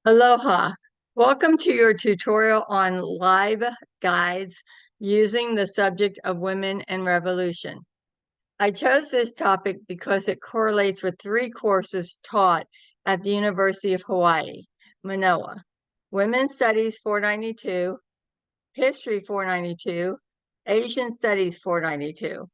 Aloha. Welcome to your tutorial on LibGuides using the subject of women and revolution. I chose this topic because it correlates with three courses taught at the University of Hawaii, Manoa: Women's Studies 492, History 492, Asian Studies 492.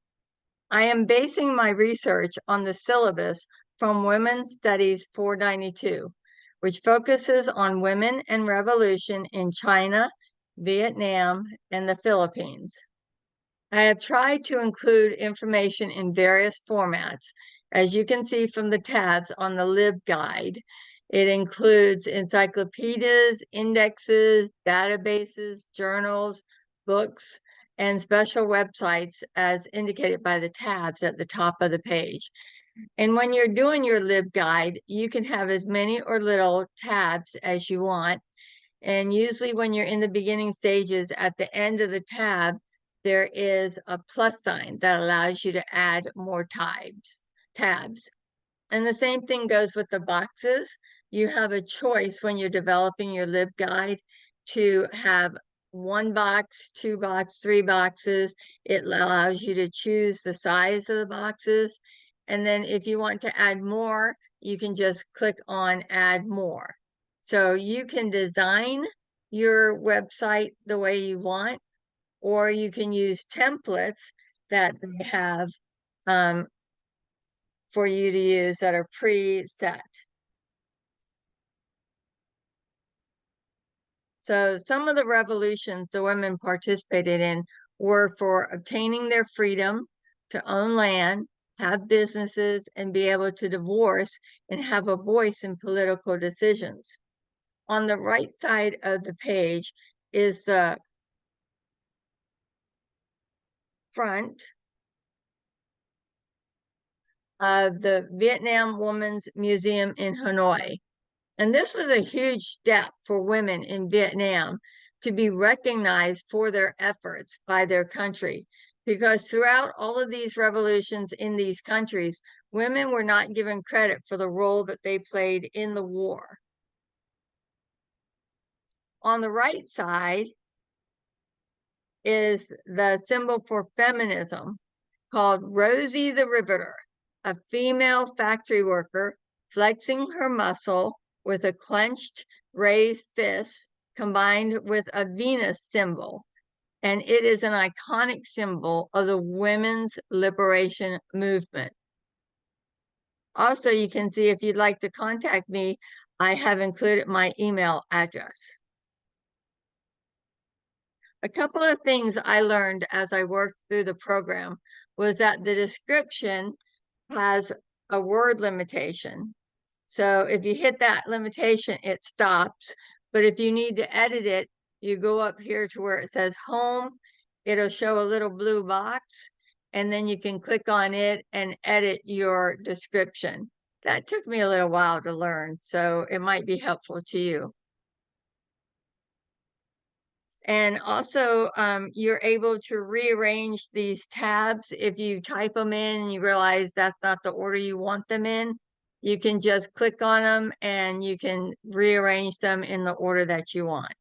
I am basing my research on the syllabus from Women's Studies 492, which focuses on women and revolution in China, Vietnam, and the Philippines. I have tried to include information in various formats, as you can see from the tabs on the LibGuide. It includes encyclopedias, indexes, databases, journals, books, and special websites as indicated by the tabs at the top of the page. And when you're doing your LibGuide, you can have as many or little tabs as you want. And usually when you're in the beginning stages, at the end of the tab, there is a plus sign that allows you to add more tabs. And the same thing goes with the boxes. You have a choice when you're developing your LibGuide to have one box, two boxes, three boxes. It allows you to choose the size of the boxes. And then if you want to add more, you can just click on add more. So you can design your website the way you want, or you can use templates that they have for you to use that are preset. So some of the revolutions the women participated in were for obtaining their freedom to own land, have businesses, and be able to divorce and have a voice in political decisions. On the right side of the page is the front of the Vietnam Women's Museum in Hanoi. And this was a huge step for women in Vietnam to be recognized for their efforts by their country, because throughout all of these revolutions in these countries, women were not given credit for the role that they played in the war. On the right side is the symbol for feminism called Rosie the Riveter, a female factory worker flexing her muscle with a clenched raised fist combined with a Venus symbol. And it is an iconic symbol of the women's liberation movement. Also, you can see if you'd like to contact me, I have included my email address. A couple of things I learned as I worked through the program was that the description has a word limitation. So if you hit that limitation, it stops. But if you need to edit it, you go up here to where it says home. It'll show a little blue box, and then you can click on it and edit your description. That took me a little while to learn, so it might be helpful to you. And also, you're able to rearrange these tabs. If you type them in and you realize that's not the order you want them in, you can just click on them and you can rearrange them in the order that you want.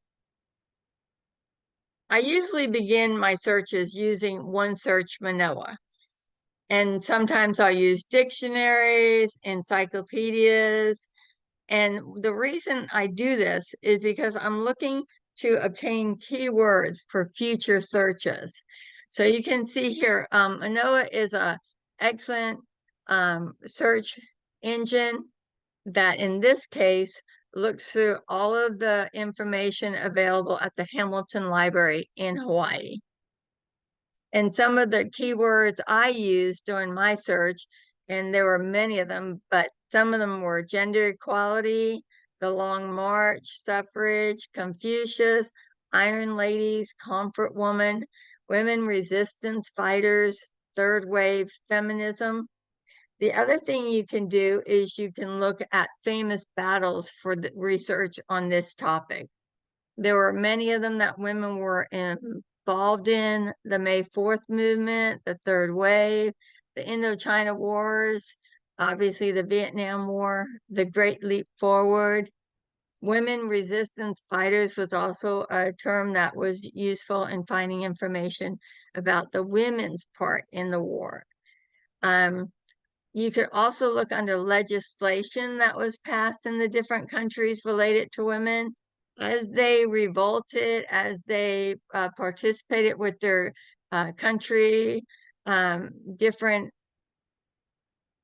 I usually begin my searches using OneSearch Manoa. And sometimes I'll use dictionaries, encyclopedias. And the reason I do this is because I'm looking to obtain keywords for future searches. So you can see here, Manoa is an excellent search engine that in this case looks through all of the information available at the Hamilton Library in Hawaii. And some of the keywords I used during my search, and there were many of them, but some of them were gender equality, the Long March, suffrage, Confucius, Iron Ladies, Comfort Woman, women resistance fighters, third wave feminism. The other thing you can do is you can look at famous battles for the research on this topic. There were many of them that women were involved in: the May 4th movement, the third wave, the Indochina Wars, obviously the Vietnam War, the Great Leap Forward. Women resistance fighters was also a term that was useful in finding information about the women's part in the war. You could also look under legislation that was passed in the different countries related to women. As they revolted, as they participated with their country, different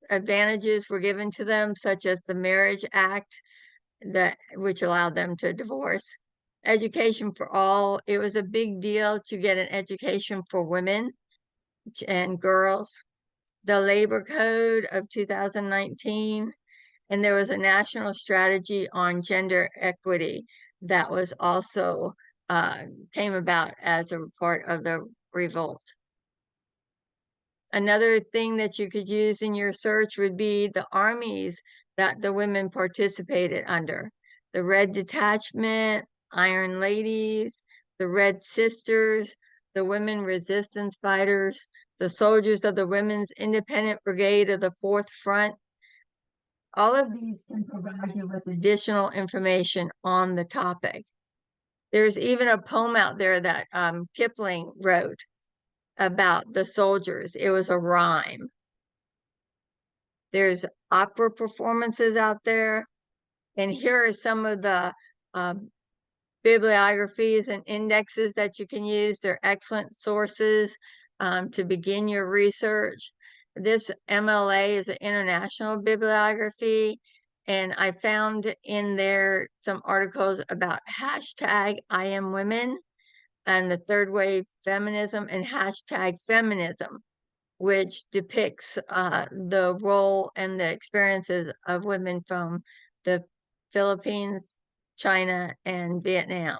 advantages were given to them, such as the Marriage Act, which allowed them to divorce. Education for all. It was a big deal to get an education for women and girls. The Labor Code of 2019, and there was a national strategy on gender equity that was also came about as a part of the revolt. Another thing that you could use in your search would be the armies that the women participated under. The Red Detachment, Iron Ladies, the Red Sisters, the Women Resistance Fighters, the Soldiers of the Women's Independent Brigade of the Fourth Front. All of these can provide you with additional information on the topic. There's even a poem out there that Kipling wrote about the soldiers. It was a rhyme. There's opera performances out there. And here are some of the bibliographies and indexes that you can use. They're excellent sources to begin your research. This MLA is an international bibliography, and I found in there some articles about hashtag I am women and the third wave feminism and hashtag feminism, which depicts the role and the experiences of women from the Philippines, China, and Vietnam.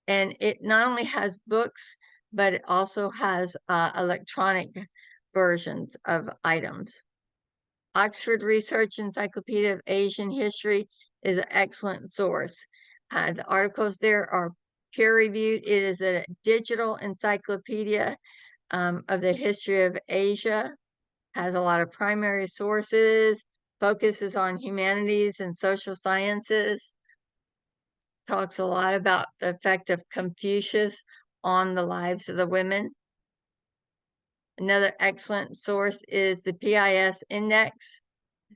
And it not only has books, but it also has electronic versions of items. Oxford Research Encyclopedia of Asian History is an excellent source. The articles there are peer-reviewed. It is a digital encyclopedia of the history of Asia, has a lot of primary sources, focuses on humanities and social sciences, talks a lot about the effect of Confucius on the lives of the women. Another excellent source is the PIS Index.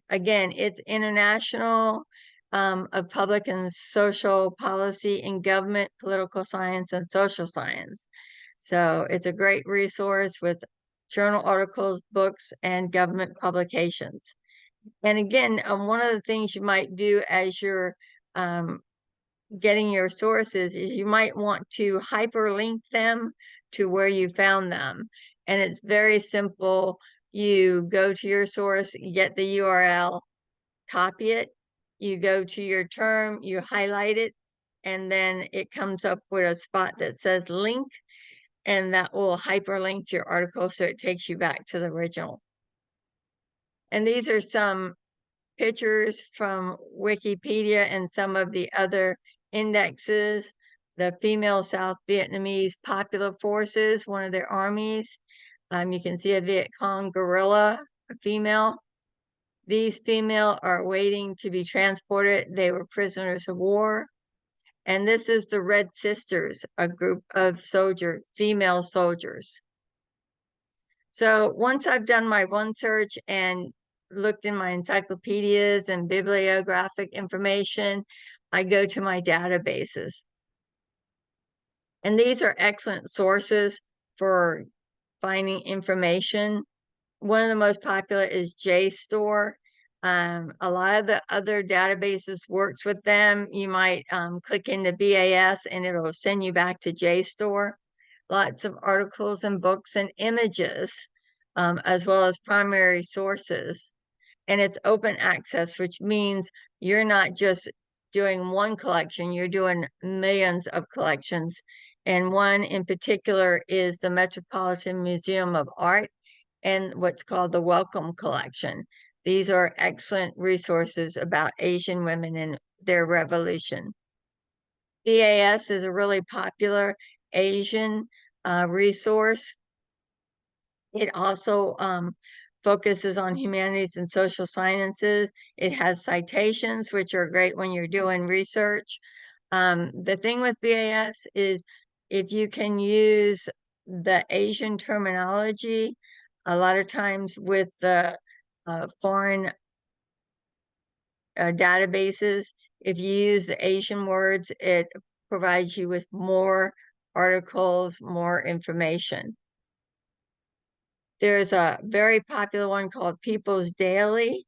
Again, it's international of public and social policy in government, political science, and social science. So it's a great resource with journal articles, books, and government publications. And again, one of the things you might do as you're getting your sources is you might want to hyperlink them to where you found them. And it's very simple. You go to your source, you get the URL, copy it, you go to your term, you highlight it, and then it comes up with a spot that says link, and that will hyperlink your article so it takes you back to the original. And these are some pictures from Wikipedia and some of the other indexes. The female South Vietnamese Popular Forces, one of their armies. You can see a Viet Cong guerrilla, a female. These female are waiting to be transported. They were prisoners of war. And this is the Red Sisters, a group of soldiers, female soldiers. So once I've done my one search and looked in my encyclopedias and bibliographic information, I go to my databases. And these are excellent sources for finding information. One of the most popular is JSTOR. A lot of the other databases works with them. You might click into BAS and it'll send you back to JSTOR. Lots of articles and books and images, as well as primary sources. And it's open access, which means you're not just doing one collection, you're doing millions of collections. And one in particular is the Metropolitan Museum of Art and what's called the Welcome Collection. These are excellent resources about Asian women and their revolution. BAS is a really popular Asian resource. It also focuses on humanities and social sciences. It has citations, which are great when you're doing research. The thing with BAS is if you can use the Asian terminology, a lot of times with the foreign databases, if you use the Asian words, it provides you with more articles, more information. There's a very popular one called People's Daily.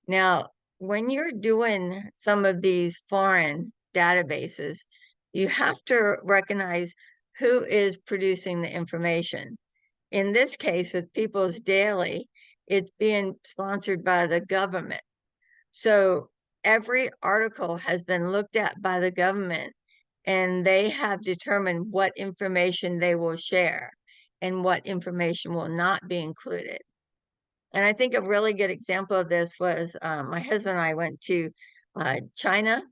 Now, when you're doing some of these foreign databases, you have to recognize who is producing the information. In this case, with People's Daily, it's being sponsored by the government. So every article has been looked at by the government, and they have determined what information they will share and what information will not be included. And I think a really good example of this was my husband and I went to China,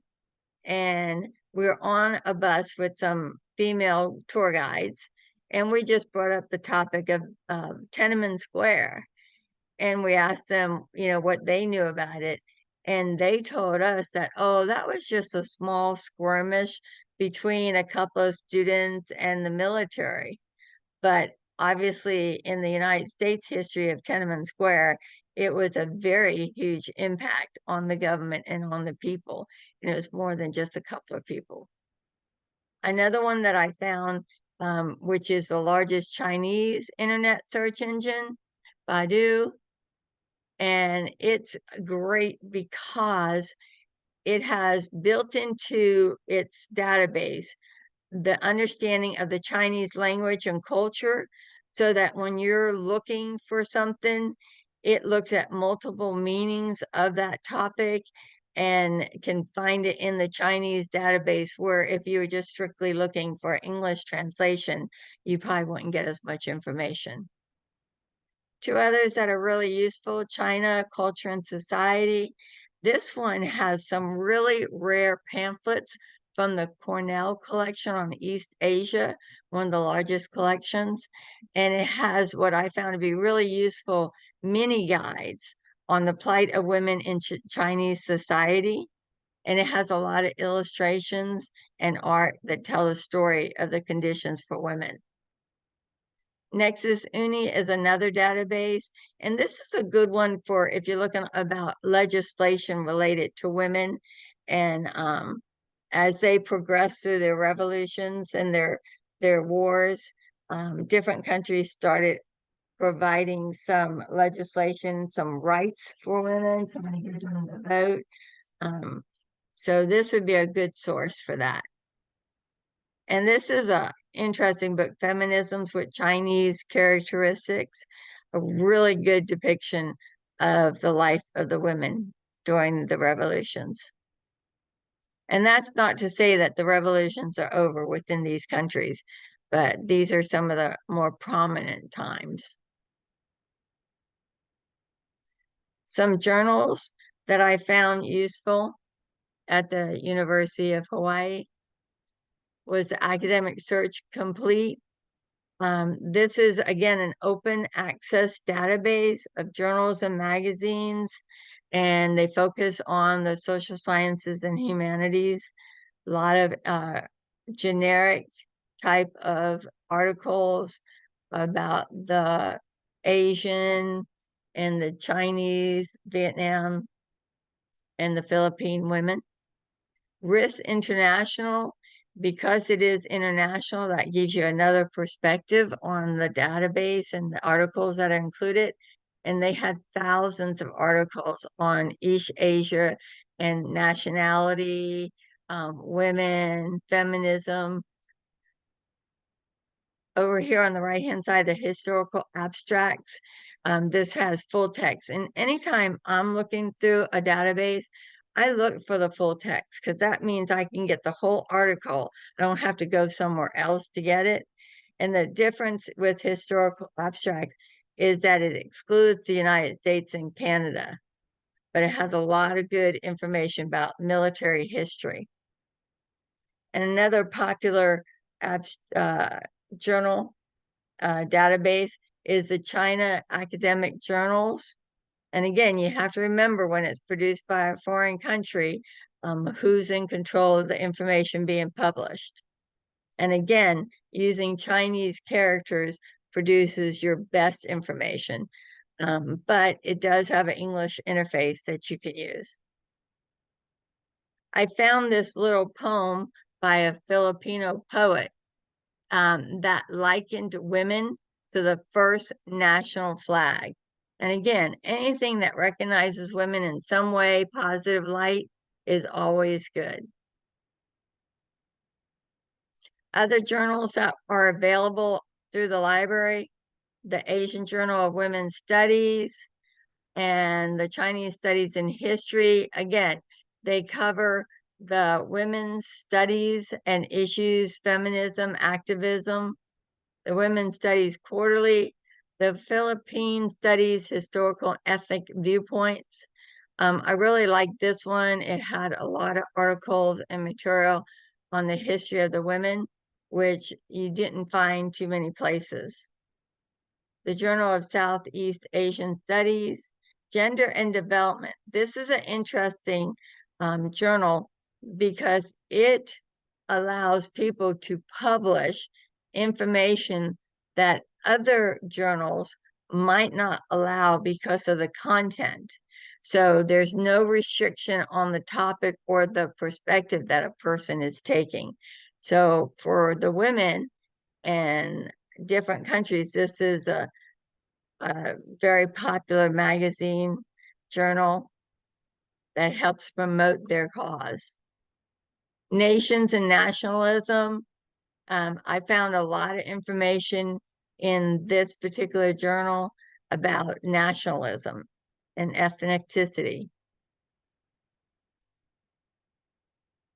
and we were on a bus with some female tour guides, and we just brought up the topic of Tiananmen Square, and we asked them, what they knew about it, and they told us that, oh, that was just a small skirmish between a couple of students and the military. But obviously, in the United States history of Tiananmen Square, it was a very huge impact on the government and on the people. And it was more than just a couple of people. Another one that I found, which is the largest Chinese internet search engine, Baidu, and it's great because it has built into its database the understanding of the Chinese language and culture, so that when you're looking for something, it looks at multiple meanings of that topic and can find it in the Chinese database, where if you were just strictly looking for English translation, you probably wouldn't get as much information. Two others that are really useful: China, Culture and Society. This one has some really rare pamphlets from the Cornell collection on East Asia, one of the largest collections. And it has what I found to be really useful mini guides on the plight of women in Chinese society. And it has a lot of illustrations and art that tell the story of the conditions for women. Nexus Uni is another database, and this is a good one for if you're looking about legislation related to women, and as they progress through their revolutions and their wars, different countries started providing some legislation, some rights for women, somebody give them the vote. So this would be a good source for that. And this is a interesting book, Feminisms with Chinese Characteristics, a really good depiction of the life of the women during the revolutions. And that's not to say that the revolutions are over within these countries, but these are some of the more prominent times. Some journals that I found useful at the University of Hawai'i was Academic Search Complete. This is, again, an open access database of journals and magazines, and they focus on the social sciences and humanities. A lot of generic type of articles about the Asian and the Chinese, Vietnam, and the Philippine women. Risk International, because it is international, that gives you another perspective on the database and the articles that are included. And they had thousands of articles on East Asia and nationality, women, feminism. Over here on the right-hand side, the historical abstracts. This has full text. And anytime I'm looking through a database, I look for the full text, because that means I can get the whole article. I don't have to go somewhere else to get it. And the difference with historical abstracts is that it excludes the United States and Canada, but it has a lot of good information about military history. And another popular journal database is the China Academic Journals. And again, you have to remember when it's produced by a foreign country, who's in control of the information being published. And again, using Chinese characters produces your best information, but it does have an English interface that you can use. I found this little poem by a Filipino poet that likened women to the first national flag. And again, anything that recognizes women in some way, positive light, is always good. Other journals that are available through the library, the Asian Journal of Women's Studies and the Chinese Studies in History. Again, they cover the women's studies and issues, feminism, activism. The Women's Studies Quarterly, the Philippine Studies Historical and Ethnic Viewpoints. I really liked this one. It had a lot of articles and material on the history of the women, which you didn't find too many places. The Journal of Southeast Asian Studies, Gender and Development. This is an interesting journal because it allows people to publish information that other journals might not allow because of the content. So there's no restriction on the topic or the perspective that a person is taking. So for the women in different countries, this is a very popular magazine journal that helps promote their cause. Nations and Nationalism. I found a lot of information in this particular journal about nationalism and ethnicity.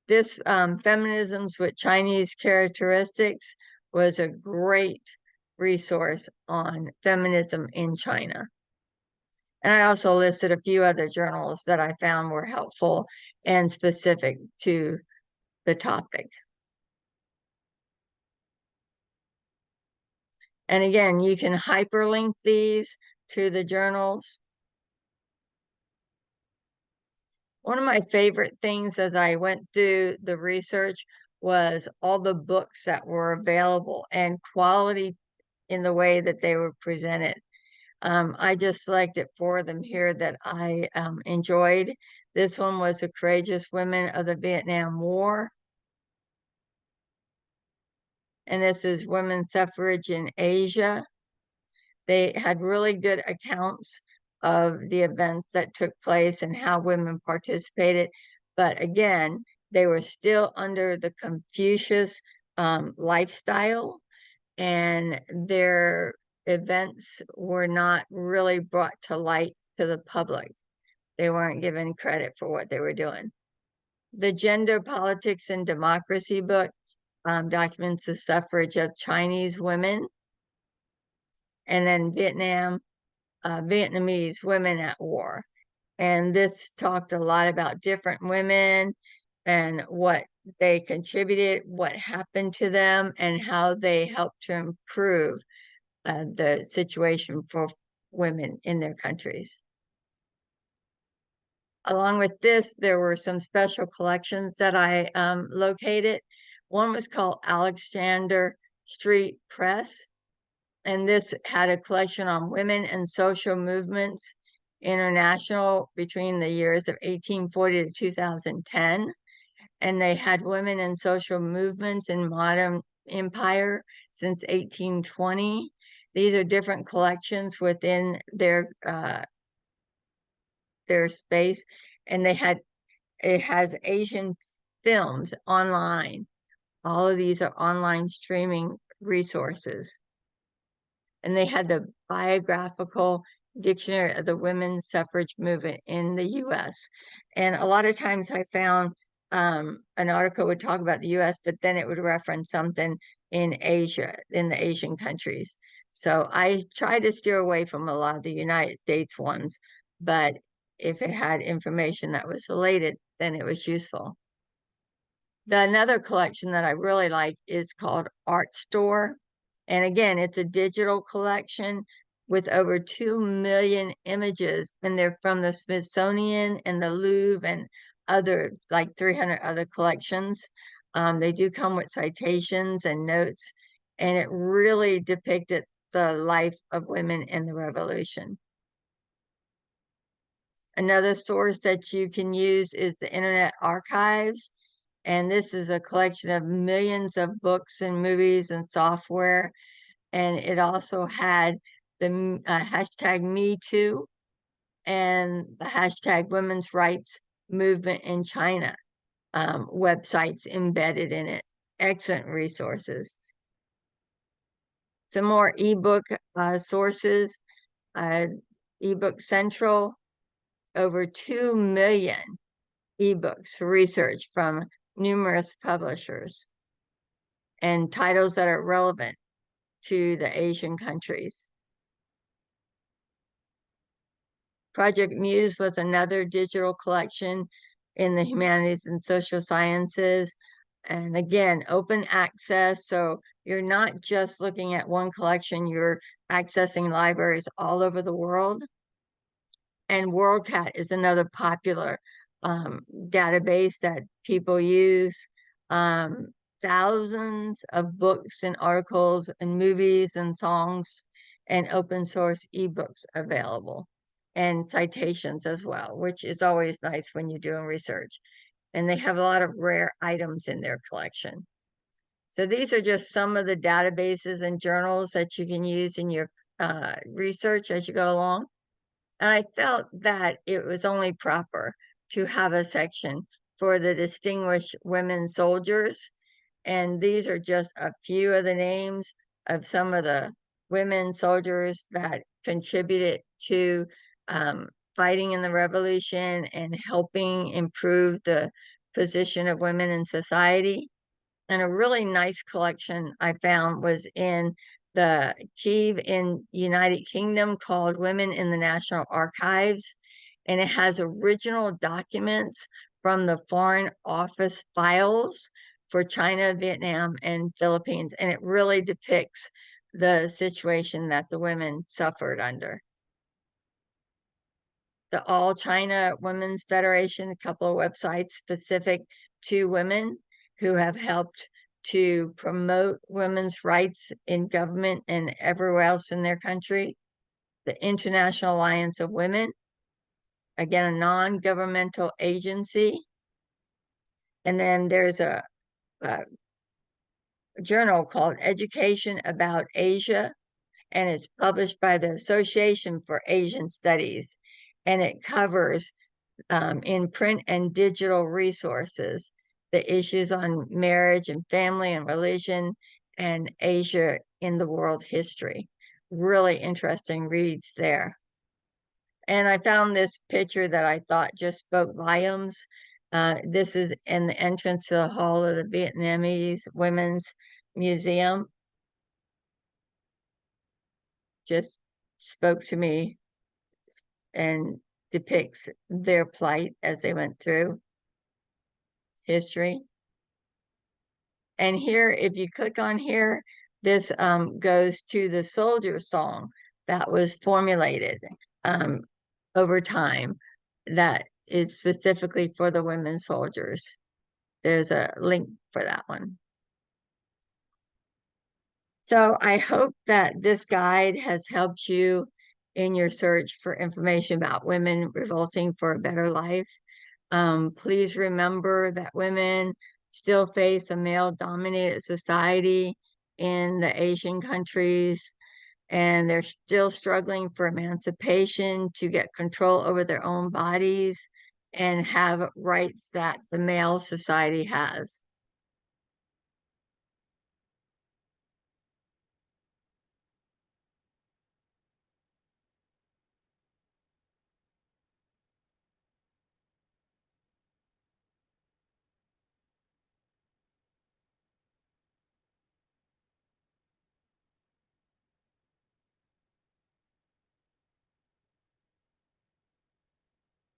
This Feminisms with Chinese Characteristics was a great resource on feminism in China. And I also listed a few other journals that I found were helpful and specific to the topic. And again, you can hyperlink these to the journals. One of my favorite things as I went through the research was all the books that were available and quality in the way that they were presented. I just selected 4 of them here that I enjoyed. This one was The Courageous Women of the Vietnam War. And this is Women's Suffrage in Asia. They had really good accounts of the events that took place and how women participated. But again, they were still under the Confucius lifestyle, and their events were not really brought to light to the public. They weren't given credit for what they were doing. The Gender, Politics, and Democracy book documents the suffrage of Chinese women, and then Vietnamese women at war. And this talked a lot about different women and what they contributed, what happened to them, and how they helped to improve the situation for women in their countries. Along with this, there were some special collections that I located. One was called Alexander Street Press, and this had a collection on women and social movements international between the years of 1840 to 2010. And they had women and social movements in modern empire since 1820. These are different collections within their space, and it has Asian films online. All of these are online streaming resources. And they had the biographical dictionary of the women's suffrage movement in the US. And a lot of times I found an article would talk about the US, but then it would reference something in Asia, in the Asian countries. So I try to steer away from a lot of the United States ones, but if it had information that was related, then it was useful. Another collection that I really like is called Art Store, And again, it's a digital collection with over 2 million images, and they're from the Smithsonian and the Louvre and other, like 300 other collections. They do come with citations and notes, and it really depicted the life of women in the revolution. Another source that you can use is the Internet Archives, and this is a collection of millions of books and movies and software. And it also had the hashtag Me Too and the hashtag Women's Rights Movement in China websites embedded in it. Excellent resources. Some more ebook sources. eBook Central, over 2 million ebooks research from numerous publishers and titles that are relevant to the Asian countries. Project Muse was another digital collection in the humanities and social sciences. And again, open access. So you're not just looking at one collection, you're accessing libraries all over the world. And WorldCat is another popular database that people use. Thousands of books and articles and movies and songs and open source ebooks available, and citations as well, which is always nice when you're doing research. And they have a lot of rare items in their collection. So these are just some of the databases and journals that you can use in your research as you go along. And I felt that it was only proper to have a section for the distinguished women soldiers. And these are just a few of the names of some of the women soldiers that contributed to fighting in the revolution and helping improve the position of women in society. And a really nice collection I found was in the Kiev in United Kingdom called Women in the National Archives. And it has original documents from the Foreign Office files for China, Vietnam, and Philippines. And it really depicts the situation that the women suffered under. The All China Women's Federation, a couple of websites specific to women who have helped to promote women's rights in government and everywhere else in their country. The International Alliance of Women, again, a non-governmental agency. And then there's a journal called Education About Asia, and it's published by the Association for Asian Studies. And it covers in print and digital resources the issues on marriage and family and religion and Asia in the world history. Really interesting reads there. And I found this picture that I thought just spoke volumes. This is in the entrance to the hall of the Vietnamese Women's Museum. Just spoke to me and depicts their plight as they went through history. And here, if you click on here, this goes to the soldier song that was formulated over time that is specifically for the women soldiers. There's a link for that one. So I hope that this guide has helped you in your search for information about women revolting for a better life. Please remember that women still face a male-dominated society in the Asian countries, and they're still struggling for emancipation to get control over their own bodies and have rights that the male society has.